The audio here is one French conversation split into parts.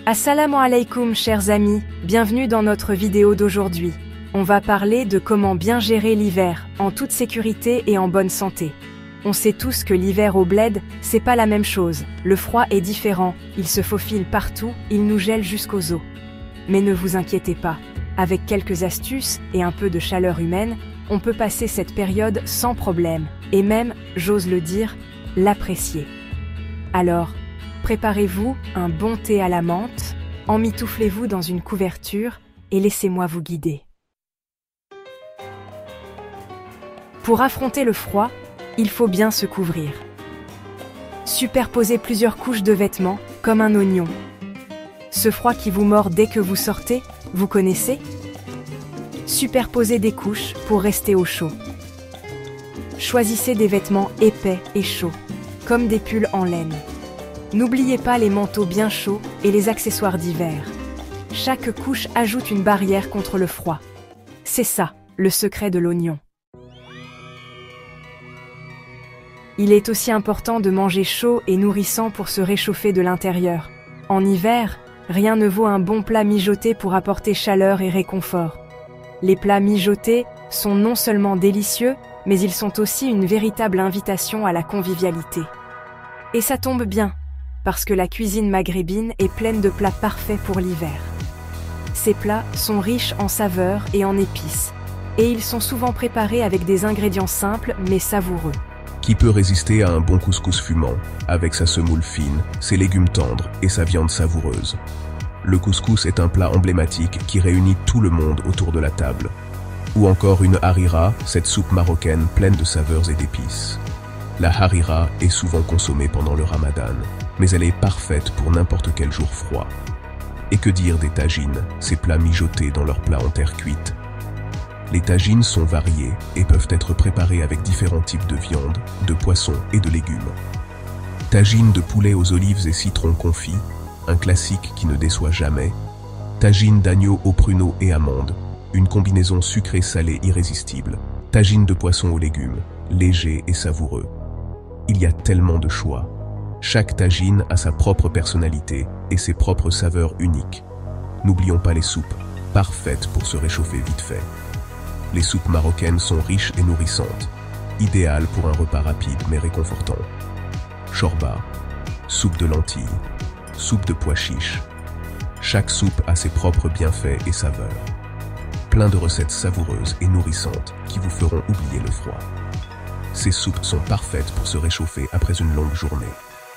Assalamu alaikum chers amis, bienvenue dans notre vidéo d'aujourd'hui. On va parler de comment bien gérer l'hiver, en toute sécurité et en bonne santé. On sait tous que l'hiver au bled, c'est pas la même chose. Le froid est différent, il se faufile partout, il nous gèle jusqu'aux os. Mais ne vous inquiétez pas, avec quelques astuces et un peu de chaleur humaine, on peut passer cette période sans problème, et même, j'ose le dire, l'apprécier. Alors, préparez-vous un bon thé à la menthe, emmitouflez-vous dans une couverture et laissez-moi vous guider. Pour affronter le froid, il faut bien se couvrir. Superposez plusieurs couches de vêtements, comme un oignon. Ce froid qui vous mord dès que vous sortez, vous connaissez? Superposez des couches pour rester au chaud. Choisissez des vêtements épais et chauds, comme des pulls en laine. N'oubliez pas les manteaux bien chauds et les accessoires d'hiver. Chaque couche ajoute une barrière contre le froid. C'est ça, le secret de l'oignon. Il est aussi important de manger chaud et nourrissant pour se réchauffer de l'intérieur. En hiver, rien ne vaut un bon plat mijoté pour apporter chaleur et réconfort. Les plats mijotés sont non seulement délicieux, mais ils sont aussi une véritable invitation à la convivialité. Et ça tombe bien, parce que la cuisine maghrébine est pleine de plats parfaits pour l'hiver. Ces plats sont riches en saveurs et en épices, et ils sont souvent préparés avec des ingrédients simples mais savoureux. Qui peut résister à un bon couscous fumant, avec sa semoule fine, ses légumes tendres et sa viande savoureuse? Le couscous est un plat emblématique qui réunit tout le monde autour de la table. Ou encore une harira, cette soupe marocaine pleine de saveurs et d'épices. La harira est souvent consommée pendant le ramadan, mais elle est parfaite pour n'importe quel jour froid. Et que dire des tagines, ces plats mijotés dans leurs plats en terre cuite? Les tagines sont variés et peuvent être préparés avec différents types de viande, de poisson et de légumes. Tagine de poulet aux olives et citrons confits, un classique qui ne déçoit jamais. Tagine d'agneau aux pruneaux et amandes, une combinaison sucrée-salée irrésistible. Tagine de poisson aux légumes, léger et savoureux. Il y a tellement de choix. Chaque tagine a sa propre personnalité et ses propres saveurs uniques. N'oublions pas les soupes, parfaites pour se réchauffer vite fait. Les soupes marocaines sont riches et nourrissantes, idéales pour un repas rapide mais réconfortant. Chorba, soupe de lentilles, soupe de pois chiches. Chaque soupe a ses propres bienfaits et saveurs. Plein de recettes savoureuses et nourrissantes qui vous feront oublier le froid. Ces soupes sont parfaites pour se réchauffer après une longue journée.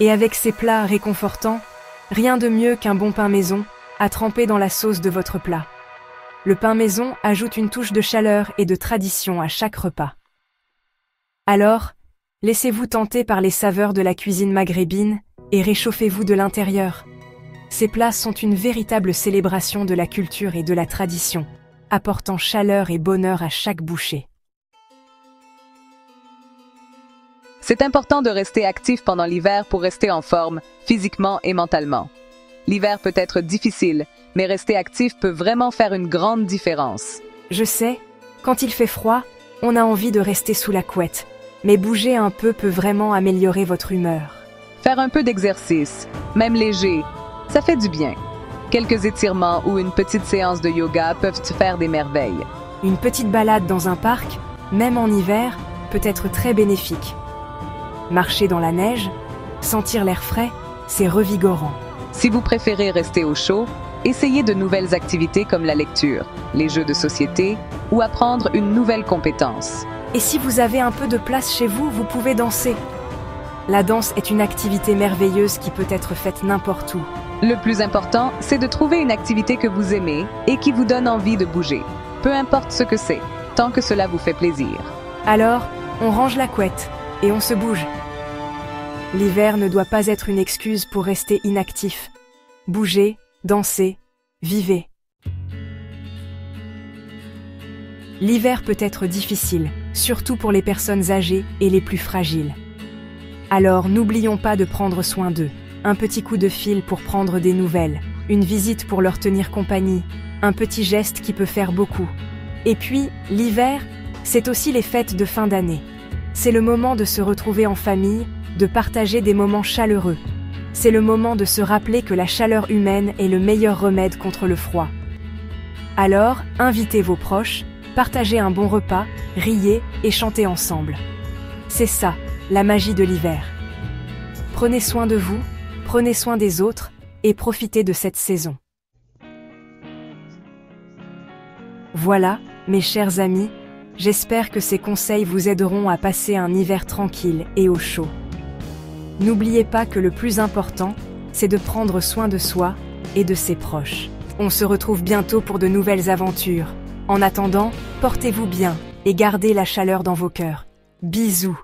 Et avec ces plats réconfortants, rien de mieux qu'un bon pain maison à tremper dans la sauce de votre plat. Le pain maison ajoute une touche de chaleur et de tradition à chaque repas. Alors, laissez-vous tenter par les saveurs de la cuisine maghrébine et réchauffez-vous de l'intérieur. Ces plats sont une véritable célébration de la culture et de la tradition, apportant chaleur et bonheur à chaque bouchée. C'est important de rester actif pendant l'hiver pour rester en forme, physiquement et mentalement. L'hiver peut être difficile, mais rester actif peut vraiment faire une grande différence. Je sais, quand il fait froid, on a envie de rester sous la couette, mais bouger un peu peut vraiment améliorer votre humeur. Faire un peu d'exercice, même léger, ça fait du bien. Quelques étirements ou une petite séance de yoga peuvent faire des merveilles. Une petite balade dans un parc, même en hiver, peut être très bénéfique. Marcher dans la neige, sentir l'air frais, c'est revigorant. Si vous préférez rester au chaud, essayez de nouvelles activités comme la lecture, les jeux de société ou apprendre une nouvelle compétence. Et si vous avez un peu de place chez vous, vous pouvez danser. La danse est une activité merveilleuse qui peut être faite n'importe où. Le plus important, c'est de trouver une activité que vous aimez et qui vous donne envie de bouger. Peu importe ce que c'est, tant que cela vous fait plaisir. Alors, on range la couette et on se bouge. L'hiver ne doit pas être une excuse pour rester inactif. Bougez, dansez, vivez. L'hiver peut être difficile, surtout pour les personnes âgées et les plus fragiles. Alors n'oublions pas de prendre soin d'eux. Un petit coup de fil pour prendre des nouvelles, une visite pour leur tenir compagnie, un petit geste qui peut faire beaucoup. Et puis, l'hiver, c'est aussi les fêtes de fin d'année. C'est le moment de se retrouver en famille, de partager des moments chaleureux. C'est le moment de se rappeler que la chaleur humaine est le meilleur remède contre le froid. Alors, invitez vos proches, partagez un bon repas, riez et chantez ensemble. C'est ça, la magie de l'hiver. Prenez soin de vous, prenez soin des autres et profitez de cette saison. Voilà, mes chers amis, j'espère que ces conseils vous aideront à passer un hiver tranquille et au chaud. N'oubliez pas que le plus important, c'est de prendre soin de soi et de ses proches. On se retrouve bientôt pour de nouvelles aventures. En attendant, portez-vous bien et gardez la chaleur dans vos cœurs. Bisous.